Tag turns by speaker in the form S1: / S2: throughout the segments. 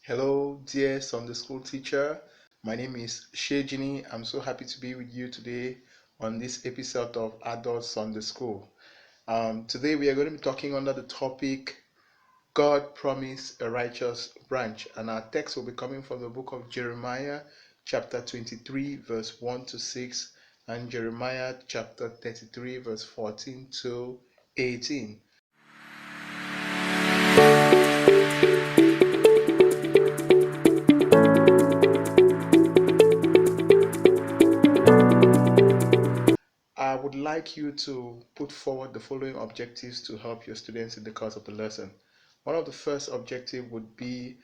S1: Hello, dear Sunday school teacher. My name is Shejini. I'm so happy to be with you today on this episode of Adult Sunday School. Today we are going to be talking under the topic God promised a righteous branch, and our text will be coming from the book of Jeremiah, chapter 23, verse 1 to 6, and Jeremiah chapter 33, verse 14 to 18. I would like you to put forward the following objectives to help your students in the course of the lesson. One of the first objective would be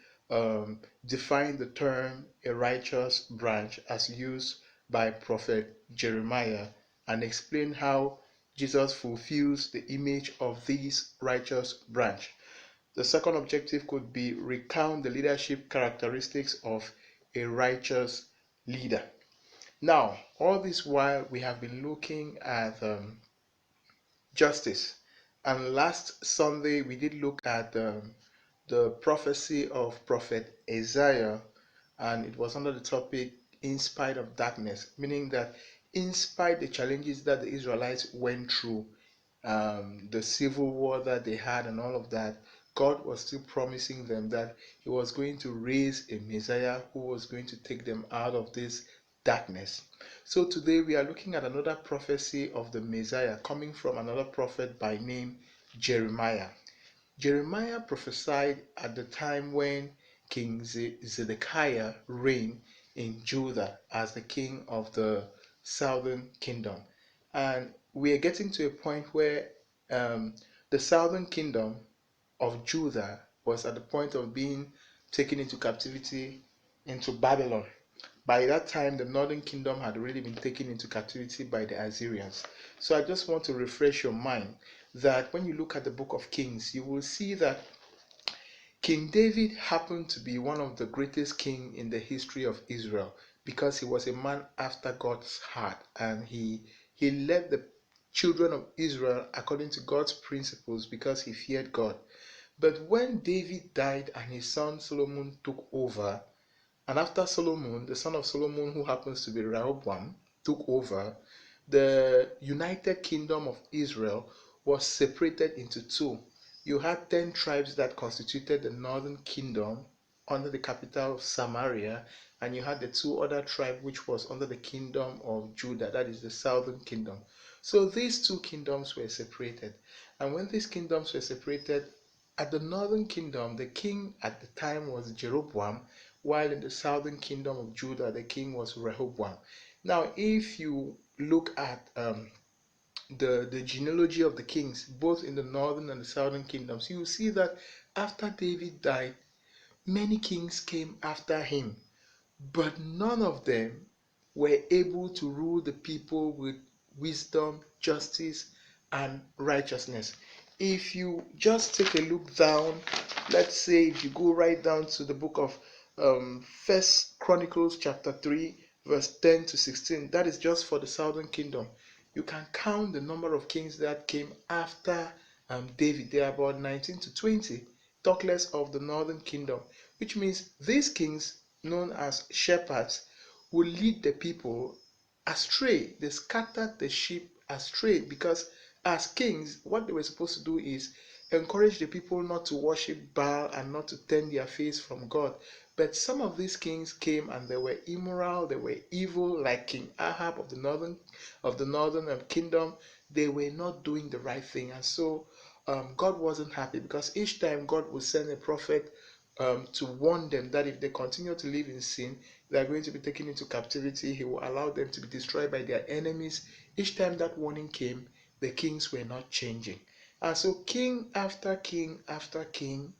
S1: define the term a righteous branch as used by prophet Jeremiah and explain how Jesus fulfills the image of this righteous branch. The second objective could be recount the leadership characteristics of a righteous leader. Now, all this while we have been looking at justice, and last Sunday we did look at the prophecy of prophet Isaiah, and it was under the topic in spite of darkness, meaning that in spite the challenges that the Israelites went through, the civil war that they had and all of that, God was still promising them that He was going to raise a Messiah who was going to take them out of this darkness. So today we are looking at another prophecy of the Messiah coming from another prophet by name Jeremiah. Jeremiah prophesied at the time when King Zedekiah reigned in Judah as the king of the southern kingdom. And we are getting to a point where the southern kingdom of Judah was at the point of being taken into captivity into Babylon. By that time, the northern kingdom had already been taken into captivity by the Assyrians. So I just want to refresh your mind that when you look at the book of Kings, you will see that King David happened to be one of the greatest kings in the history of Israel because he was a man after God's heart, and he led the children of Israel according to God's principles because he feared God. But when David died and his son Solomon took over, and after Solomon, the son of Solomon, who happens to be Rehoboam, took over, the United Kingdom of Israel was separated into two. You had 10 tribes that constituted the northern kingdom under the capital of Samaria, and you had the two other tribes which was under the kingdom of Judah, that is the southern kingdom. So these two kingdoms were separated. And when these kingdoms were separated, at the northern kingdom, the king at the time was Jeroboam, while in the southern kingdom of Judah, the king was Rehoboam. Now, if you look at the genealogy of the kings, both in the northern and the southern kingdoms, you will see that after David died, many kings came after him, but none of them were able to rule the people with wisdom, justice, and righteousness. If you just take a look down, let's say if you go right down to the book of First Chronicles chapter 3, verse 10 to 16, that is just for the southern kingdom. You can count the number of kings that came after David. They are about 19 to 20. Talk less of the northern kingdom, which means these kings, known as shepherds, will lead the people astray. They scattered the sheep astray because, as kings, what they were supposed to do is encourage the people not to worship Baal and not to turn their face from God. But some of these kings came and they were immoral, they were evil, like King Ahab of the northern kingdom. They were not doing the right thing, and so God wasn't happy because each time God would send a prophet to warn them that if they continue to live in sin, they are going to be taken into captivity. He will allow them to be destroyed by their enemies. Each time that warning came, the kings were not changing. And so, king after king after king,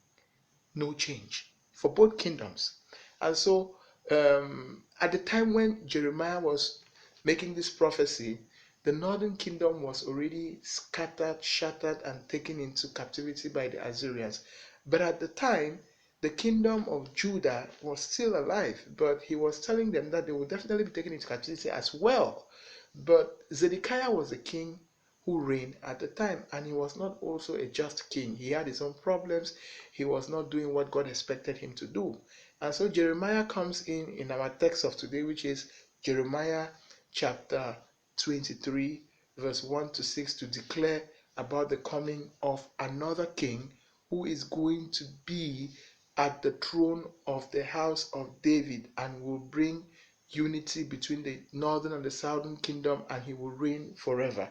S1: no change for both kingdoms. And so, at the time when Jeremiah was making this prophecy, the northern kingdom was already scattered, shattered, and taken into captivity by the Assyrians. But at the time, the kingdom of Judah was still alive, but he was telling them that they would definitely be taken into captivity as well. But Zedekiah was the king who reigned at the time, and he was not also a just king. He had his own problems. He was not doing what God expected him to do. And so Jeremiah comes in our text of today, which is Jeremiah chapter 23, verse 1 to 6, to declare about the coming of another king who is going to be at the throne of the house of David and will bring unity between the northern and the southern kingdom, and he will reign forever.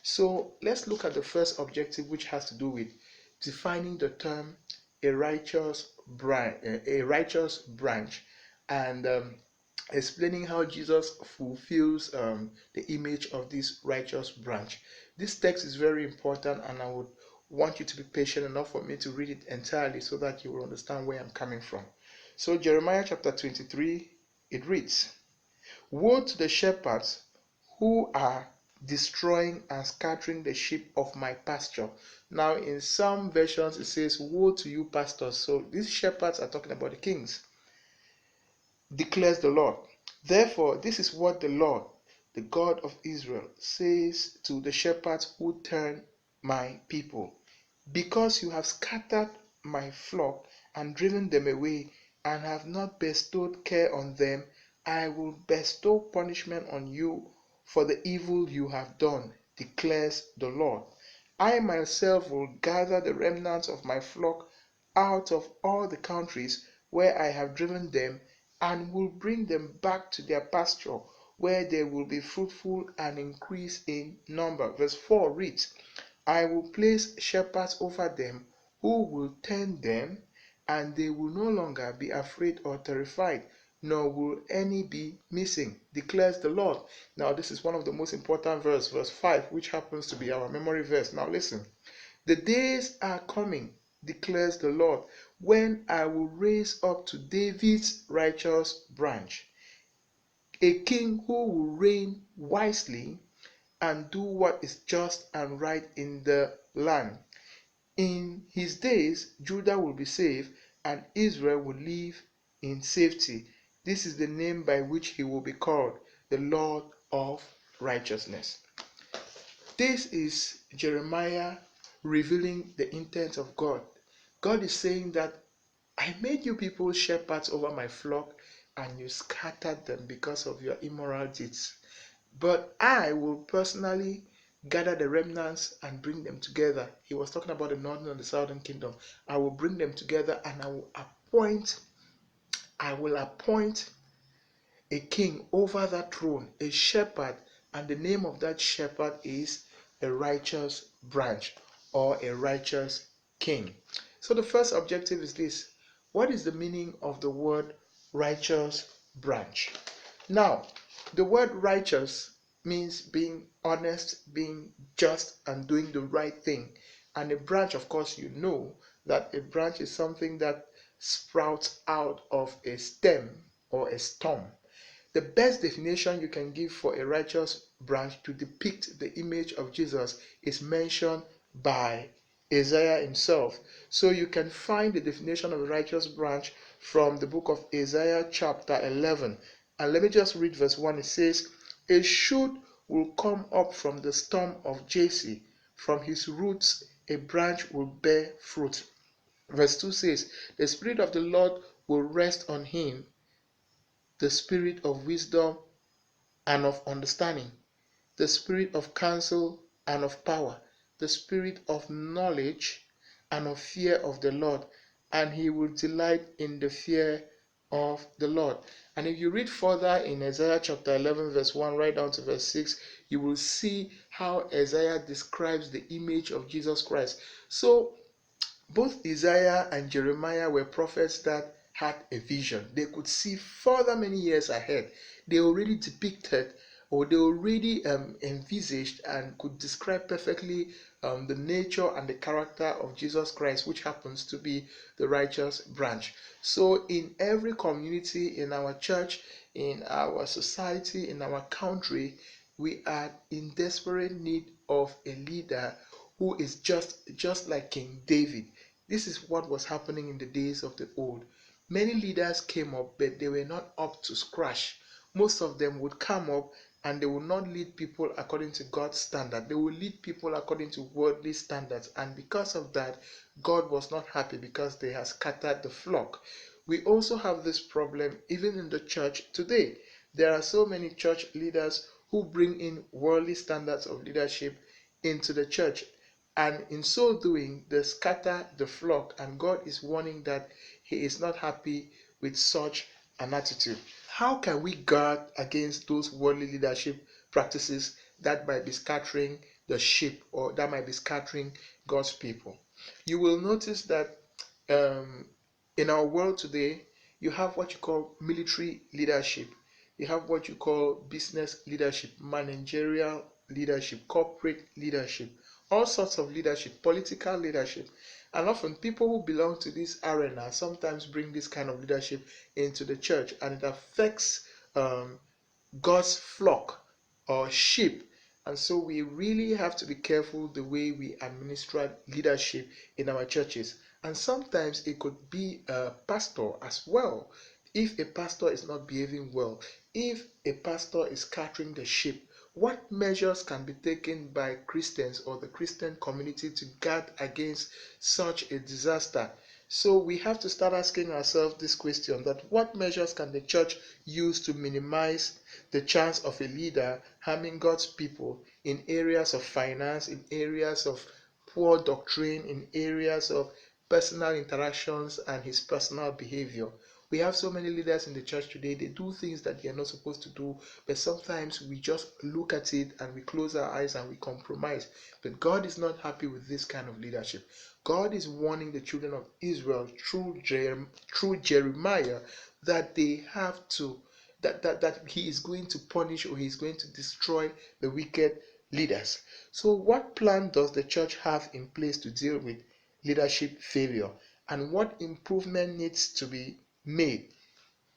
S1: So let's look at the first objective, which has to do with defining the term a righteous branch, and explaining how Jesus fulfills the image of this righteous branch. This text is very important, and I would want you to be patient enough for me to read it entirely so that you will understand where I'm coming from. So Jeremiah chapter 23, it reads, "Woe to the shepherds who are destroying and scattering the sheep of my pasture." Now, in some versions, it says, "Woe to you, pastors." So these shepherds are talking about the kings, declares the Lord. "Therefore, this is what the Lord, the God of Israel, says to the shepherds who turn my people. Because you have scattered my flock and driven them away, and have not bestowed care on them, I will bestow punishment on you for the evil you have done, declares the Lord. I myself will gather the remnants of my flock out of all the countries where I have driven them, and will bring them back to their pasture, where they will be fruitful and increase in number." Verse 4 reads, "I will place shepherds over them who will tend them, and they will no longer be afraid or terrified, nor will any be missing, declares the Lord." Now, this is one of the most important verses, verse 5, which happens to be our memory verse. Now, listen. "The days are coming, declares the Lord, when I will raise up to David's righteous branch a king who will reign wisely and do what is just and right in the land. In his days, Judah will be saved, and Israel will live in safety. This is the name by which he will be called, the Lord of righteousness." This is Jeremiah revealing the intent of God. God is saying that I made you people shepherds over my flock, and you scattered them because of your immoral deeds. But I will personally gather the remnants and bring them together. He was talking about the northern and the southern kingdom. I will bring them together, and I will appoint a king over that throne, a shepherd, and the name of that shepherd is a righteous branch, or a righteous king. So the first objective is this: what is the meaning of the word righteous branch? Now, the word righteous means being honest, being just, and doing the right thing. And a branch, of course, you know that a branch is something that sprouts out of a stem or a stump. The best definition you can give for a righteous branch to depict the image of Jesus is mentioned by Isaiah himself. So you can find the definition of a righteous branch from the book of Isaiah chapter 11. And let me just read verse 1. It says, "A shoot will come up from the stump of Jesse. From his roots a branch will bear fruit." Verse 2 says, "The Spirit of the Lord will rest on him, the Spirit of wisdom and of understanding, the Spirit of counsel and of power, the Spirit of knowledge and of fear of the Lord, and he will delight in the fear of the Lord." And if you read further in Isaiah chapter 11, verse 1, right down to verse 6, you will see how Isaiah describes the image of Jesus Christ. So both Isaiah and Jeremiah were prophets that had a vision. They could see further many years ahead. They already depicted, or they already envisaged and could describe perfectly the nature and the character of Jesus Christ, which happens to be the righteous branch. So in every community, in our church, in our society, in our country, we are in desperate need of a leader who is just like King David. This is what was happening in the days of the old. Many leaders came up, but they were not up to scratch. Most of them would come up and they will not lead people according to God's standard. They will lead people according to worldly standards, and because of that, God was not happy because they had scattered the flock. We also have this problem even in the church today. There are so many church leaders who bring in worldly standards of leadership into the church, and in so doing, they scatter the flock, and God is warning that He is not happy with such an attitude. How can we guard against those worldly leadership practices that might be scattering the sheep, or that might be scattering God's people? You will notice that um, in our world today, you have what you call military leadership, you have what you call business leadership, managerial leadership, corporate leadership, all sorts of leadership, political leadership. And often people who belong to this arena sometimes bring this kind of leadership into the church, and it affects God's flock or sheep. And so we really have to be careful the way we administer leadership in our churches. And sometimes it could be a pastor as well. If a pastor is not behaving well, if a pastor is scattering the sheep, what measures can be taken by Christians or the Christian community to guard against such a disaster? So we have to start asking ourselves this question, that what measures can the church use to minimize the chance of a leader harming God's people in areas of finance, in areas of poor doctrine, in areas of personal interactions and his personal behavior? We have so many leaders in the church today, they do things that they are not supposed to do, but sometimes we just look at it and we close our eyes and we compromise. But God is not happy with this kind of leadership. God is warning the children of Israel through Jeremiah that they have to, that he is going to punish, or he is going to destroy the wicked leaders. So what plan does the church have in place to deal with leadership failure, and what improvement needs to be made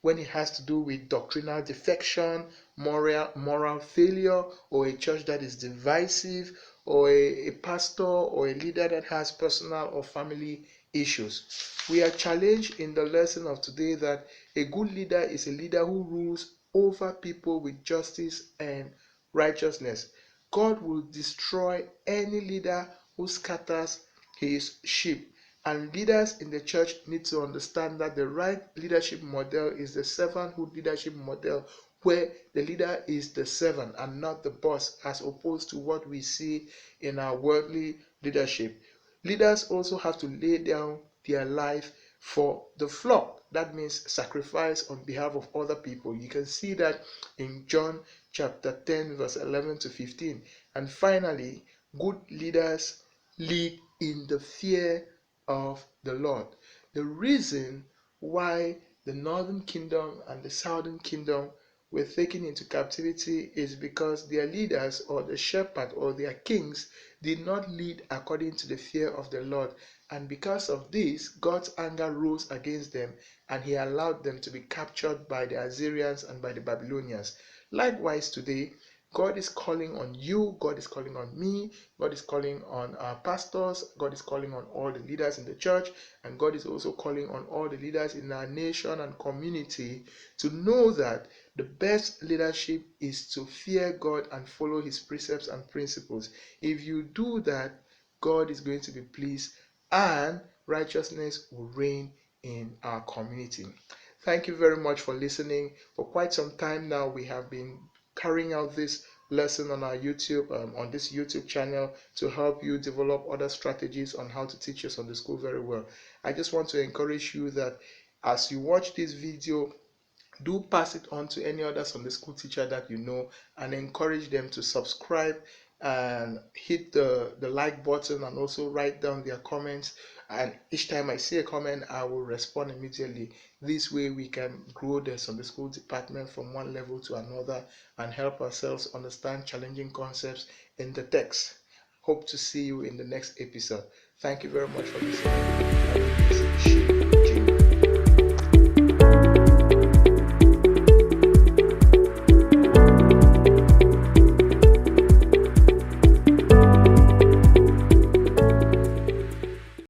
S1: when it has to do with doctrinal defection, moral failure, or a church that is divisive, or a pastor or a leader that has personal or family issues? We are challenged in the lesson of today that a good leader is a leader who rules over people with justice and righteousness. God will destroy any leader who scatters his sheep. And leaders in the church need to understand that the right leadership model is the servanthood leadership model, where the leader is the servant and not the boss, as opposed to what we see in our worldly leadership. Leaders also have to lay down their life for the flock. That means sacrifice on behalf of other people. You can see that in John chapter 10, verse 11 to 15. And finally, good leaders lead in the fear of the Lord. The reason why the northern kingdom and the southern kingdom were taken into captivity is because their leaders, or the shepherd or their kings, did not lead according to the fear of the Lord. And because of this, God's anger rose against them, and he allowed them to be captured by the Assyrians and by the Babylonians. Likewise today, God is calling on you, God is calling on me, God is calling on our pastors, God is calling on all the leaders in the church, and God is also calling on all the leaders in our nation and community to know that the best leadership is to fear God and follow his precepts and principles. If you do that, God is going to be pleased, and righteousness will reign in our community. Thank you very much for listening. For quite some time now, we have been carrying out this lesson on our YouTube, on this YouTube channel, to help you develop other strategies on how to teach your Sunday school very well. I just want to encourage you that as you watch this video, do pass it on to any other Sunday school teacher that you know, and encourage them to subscribe and hit the like button, and also write down their comments. And each time I see a comment, I will respond immediately. This way we can grow the Sunday school department from one level to another and help ourselves understand challenging concepts in the text. Hope to see you in the next episode. Thank you very much for listening. Have a blessed day.